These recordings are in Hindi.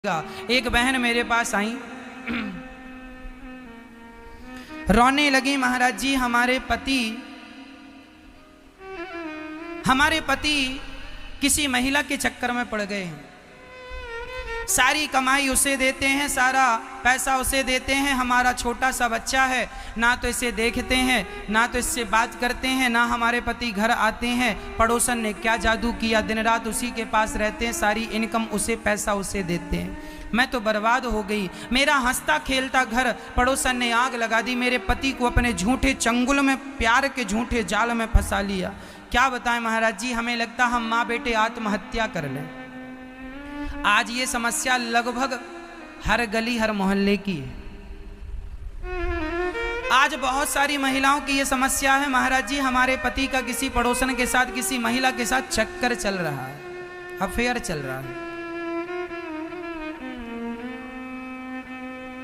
एक बहन मेरे पास आई, रोने लगी, महाराज जी हमारे पति किसी महिला के चक्कर में पड़ गए हैं। सारी कमाई उसे देते हैं, सारा पैसा उसे देते हैं, हमारा छोटा सा बच्चा है, ना तो इसे देखते हैं, ना तो इससे बात करते हैं, ना हमारे पति घर आते हैं। पड़ोसन ने क्या जादू किया, दिन रात उसी के पास रहते हैं, सारी इनकम उसे, पैसा उसे देते हैं। मैं तो बर्बाद हो गई, मेरा हंसता खेलता घर पड़ोसन ने आग लगा दी, मेरे पति को अपने झूठे चंगुल में, प्यार के झूठे जाल में फंसा लिया। क्या बताएं महाराज जी, हमें लगता हम माँ बेटे आत्महत्या कर लें। आज ये समस्या लगभग हर गली हर मोहल्ले की है। आज बहुत सारी महिलाओं की ये समस्या है, महाराज जी हमारे पति का किसी पड़ोसन के साथ, किसी महिला के साथ चक्कर चल रहा है, अफेयर चल रहा है।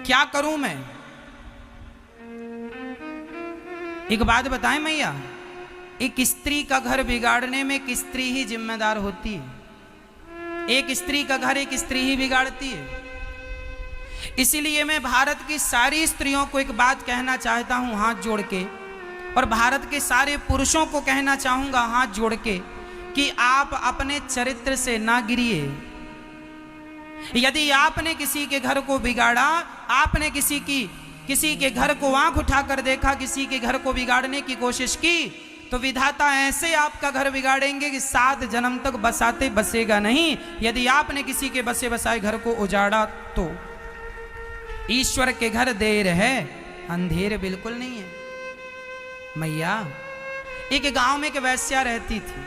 क्या करूं मैं? एक बात बताएं मैया, एक स्त्री का घर बिगाड़ने में एक स्त्री ही जिम्मेदार होती है। एक स्त्री का घर एक स्त्री ही बिगाड़ती है। इसीलिए मैं भारत की सारी स्त्रियों को एक बात कहना चाहता हूं हाथ जोड़ के, और भारत के सारे पुरुषों को कहना चाहूंगा हाथ जोड़ के, कि आप अपने चरित्र से ना गिरिए। यदि आपने किसी के घर को बिगाड़ा, आपने किसी के घर को आंख उठाकर देखा, किसी के घर को बिगाड़ने की कोशिश की, तो विधाता ऐसे आपका घर बिगाड़ेंगे कि 7 जन्म तक बसाते बसेगा नहीं। यदि आपने किसी के बसे बसाए घर को उजाड़ा तो ईश्वर के घर देर है, अंधेर बिल्कुल नहीं है। मैया, एक गांव में एक वैश्या रहती थी।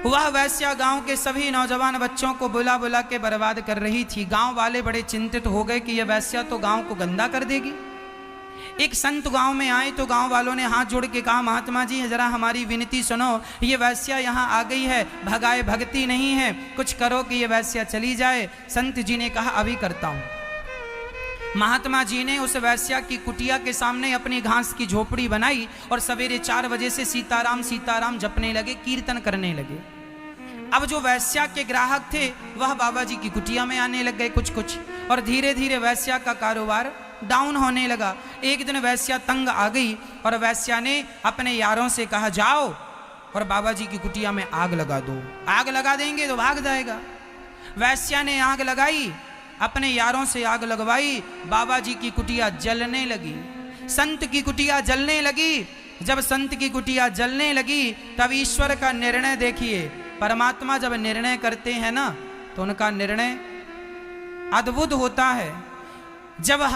वह वैश्या गांव के सभी नौजवान बच्चों को बुला बुला के बर्बाद कर रही थी। गांव वाले बड़े चिंतित हो गए कि यह वैश्या तो गांव को गंदा कर देगी। एक संत गांव में आए तो गांव वालों ने हाथ जोड़ के कहा, महात्मा जी जरा हमारी विनती सुनो, ये वैश्या यहाँ आ गई है, भगाए भगती नहीं है, कुछ करो कि ये वैश्या चली जाए। संत जी ने कहा, अभी करता हूँ। महात्मा जी ने उस वैश्या की कुटिया के सामने अपनी घास की झोपड़ी बनाई और सवेरे 4 बजे से सीताराम सीताराम जपने लगे, कीर्तन करने लगे। अब जो वैश्या के ग्राहक थे वह बाबा जी की कुटिया में आने लग गए कुछ, और धीरे धीरे वैश्या का कारोबार डाउन होने लगा। एक दिन वैश्या तंग आ गई और वैश्या ने अपने यारों से कहा, जाओ और बाबा जी की कुटिया में आग लगा दो, आग लगा देंगे तो भाग जाएगा। वैश्या ने आग लगाई, अपने यारों से आग लगवाई, बाबा जी की कुटिया जलने लगी, संत की कुटिया जलने लगी। जब संत की कुटिया जलने लगी तब ईश्वर का निर्णय देखिए। परमात्मा जब निर्णय करते हैं ना तो उनका निर्णय अद्भुत होता है। जब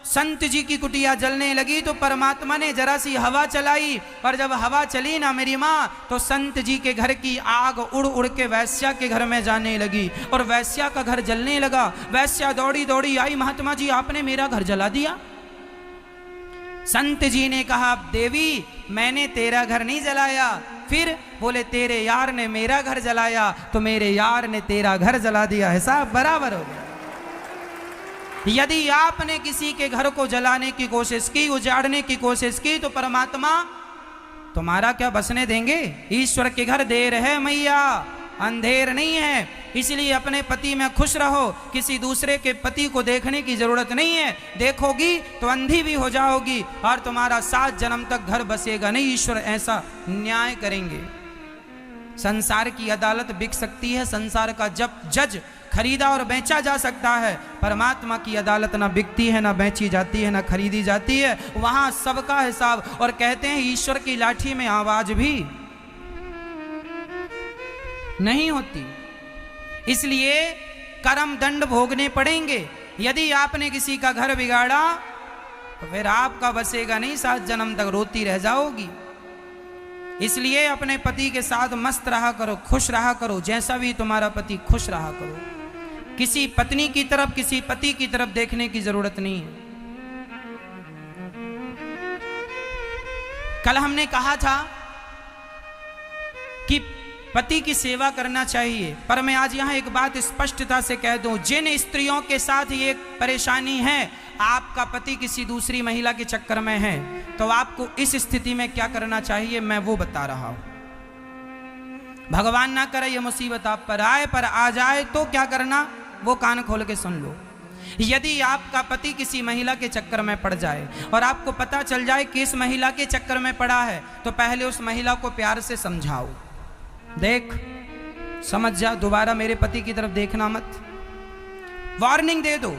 संत जी की कुटिया जलने लगी तो परमात्मा ने जरा सी हवा चलाई, और जब हवा चली ना मेरी माँ, तो संत जी के घर की आग उड़ उड़ के वैश्या के घर में जाने लगी और वैश्या का घर जलने लगा। वैश्या दौड़ी दौड़ी आई, महात्मा जी आपने मेरा घर जला दिया। संत जी ने कहा, देवी मैंने तेरा घर नहीं जलाया। फिर बोले, तेरे यार ने मेरा घर जलाया, तो मेरे यार ने तेरा घर जला दिया, हिसाब बराबर हो गया। यदि आपने किसी के घर को जलाने की कोशिश की, उजाड़ने की कोशिश की, तो परमात्मा तुम्हारा क्या बसने देंगे? ईश्वर के घर देर है मैया, अंधेर नहीं है। इसलिए अपने पति में खुश रहो, किसी दूसरे के पति को देखने की जरूरत नहीं है। देखोगी तो अंधी भी हो जाओगी और तुम्हारा 7 जन्म तक घर बसेगा नहीं। ईश्वर ऐसा न्याय करेंगे। संसार की अदालत बिक सकती है, संसार का जज खरीदा और बेचा जा सकता है। परमात्मा की अदालत ना बिकती है, ना बेची जाती है, ना खरीदी जाती है। वहां सबका हिसाब। और कहते हैं ईश्वर की लाठी में आवाज भी नहीं होती, इसलिए कर्म दंड भोगने पड़ेंगे। यदि आपने किसी का घर बिगाड़ा तो फिर आपका बसेगा नहीं, 7 जन्म तक रोती रह जाओगी। इसलिए अपने पति के साथ मस्त रहा करो, खुश रहा करो, जैसा भी तुम्हारा पति खुश रहा करो। किसी पत्नी की तरफ, किसी पति की तरफ देखने की जरूरत नहीं है। कल हमने कहा था कि पति की सेवा करना चाहिए, पर मैं आज यहां एक बात स्पष्टता से कह दूं, जिन स्त्रियों के साथ ये परेशानी है, आपका पति किसी दूसरी महिला के चक्कर में है, तो आपको इस स्थिति में क्या करना चाहिए मैं वो बता रहा हूं। भगवान ना करे ये मुसीबत आप पर आए, पर आ जाए तो क्या करना, वो कान खोल के सुन लो। यदि आपका पति किसी महिला के चक्कर में पड़ जाए और आपको पता चल जाए कि इस महिला के चक्कर में पड़ा है, तो पहले उस महिला को प्यार से समझाओ, देख समझ जा, दोबारा मेरे पति की तरफ देखना मत, वार्निंग दे दो।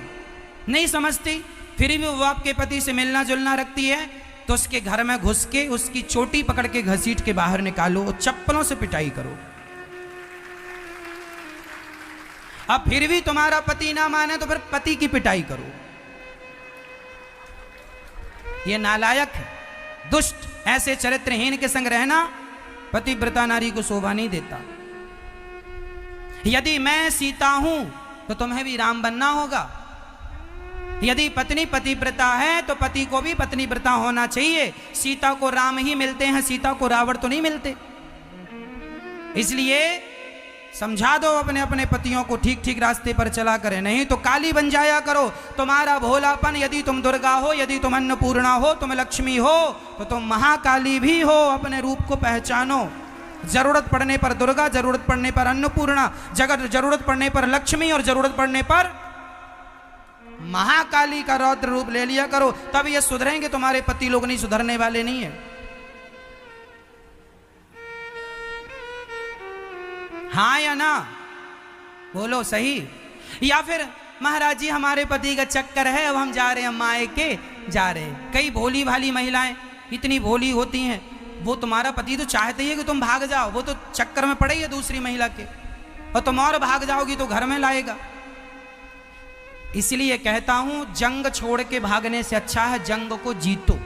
नहीं समझती, फिर भी वो आपके पति से मिलना जुलना रखती है, तो उसके घर में घुस के उसकी चोटी पकड़ के घसीट के बाहर निकालो और चप्पलों से पिटाई करो। अब फिर भी तुम्हारा पति ना माने तो फिर पति की पिटाई करो। ये नालायक है, दुष्ट, ऐसे चरित्रहीन के संग रहना पतिव्रता नारी को शोभा नहीं देता। यदि मैं सीता हूं तो तुम्हें भी राम बनना होगा। यदि पत्नी पतिव्रता है तो पति को भी पत्नीव्रता होना चाहिए। सीता को राम ही मिलते हैं, सीता को रावण तो नहीं मिलते। इसलिए समझा दो अपने अपने पतियों को, ठीक ठीक रास्ते पर चला करें, नहीं तो काली बन जाया करो। तुम्हारा भोलापन, यदि तुम दुर्गा हो, यदि तुम अन्नपूर्णा हो, तुम लक्ष्मी हो, तो तुम महाकाली भी हो। अपने रूप को पहचानो। जरूरत पड़ने पर दुर्गा, जरूरत पड़ने पर अन्नपूर्णा, जरूरत पड़ने पर लक्ष्मी और जरूरत पड़ने पर महाकाली का रौद्र रूप ले लिया करो, तब ये सुधरेंगे। तुम्हारे पति लोग नहीं सुधरने वाले नहीं है। हाँ या ना बोलो सही। या फिर महाराज जी हमारे पति का चक्कर है, अब हम जा रहे हैं मायके जा रहे हैं। कई भोली भाली महिलाएं इतनी भोली होती हैं, वो तुम्हारा पति तो चाहते ही है कि तुम भाग जाओ, वो तो चक्कर में पड़े ही है दूसरी महिला के, और तुम और भाग जाओगी तो घर में लाएगा। इसलिए कहता हूं, जंग छोड़ के भागने से अच्छा है जंग को जीतो।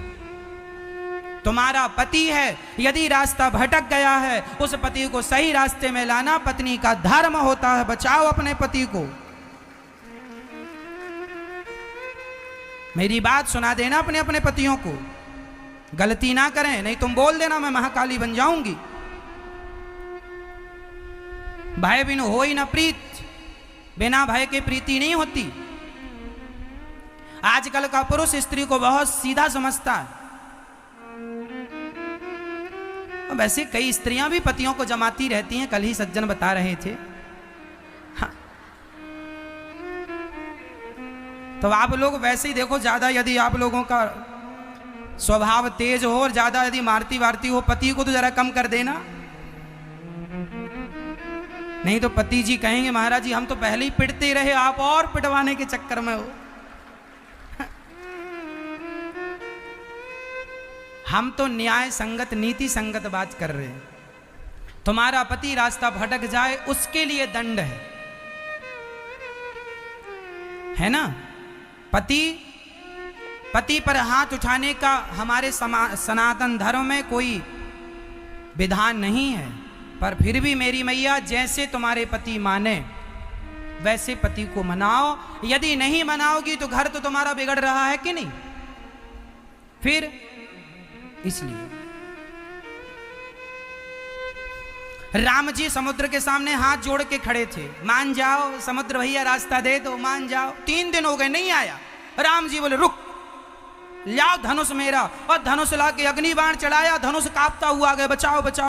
तुम्हारा पति है, यदि रास्ता भटक गया है, उस पति को सही रास्ते में लाना पत्नी का धर्म होता है। बचाओ अपने पति को। मेरी बात सुना देना अपने अपने पतियों को, गलती ना करें, नहीं तुम बोल देना मैं महाकाली बन जाऊंगी। भय बिनु होई न प्रीत, बिना भय के प्रीति नहीं होती। आजकल का पुरुष स्त्री को बहुत सीधा समझता है। वैसे कई स्त्रियां भी पतियों को जमाती रहती हैं, कल ही सज्जन बता रहे थे। हाँ। तो आप लोग वैसे ही देखो, ज्यादा यदि आप लोगों का स्वभाव तेज हो और ज्यादा यदि मारती वारती हो पति को, तो जरा कम कर देना, नहीं तो पति जी कहेंगे महाराज जी हम तो पहले ही पिटते रहे, आप और पिटवाने के चक्कर में हो। हम तो न्याय संगत नीति संगत बात कर रहे हैं। तुम्हारा पति रास्ता भटक जाए उसके लिए दंड है ना। पति पर हाथ उठाने का हमारे सनातन धर्म में कोई विधान नहीं है, पर फिर भी मेरी मैया जैसे तुम्हारे पति माने वैसे पति को मनाओ। यदि नहीं मनाओगी तो घर तो तुम्हारा बिगड़ रहा है कि नहीं। फिर इसलिए राम जी समुद्र के सामने हाथ जोड़ के खड़े थे, मान जाओ समुद्र भैया रास्ता दे दो, मान जाओ। 3 दिन हो गए नहीं आया। राम जी बोले रुक, लाओ धनुष मेरा, और धनुष ला के अग्नि बाण चढ़ाया, धनुष कांपता हुआ आ गया, बचाओ बचाओ।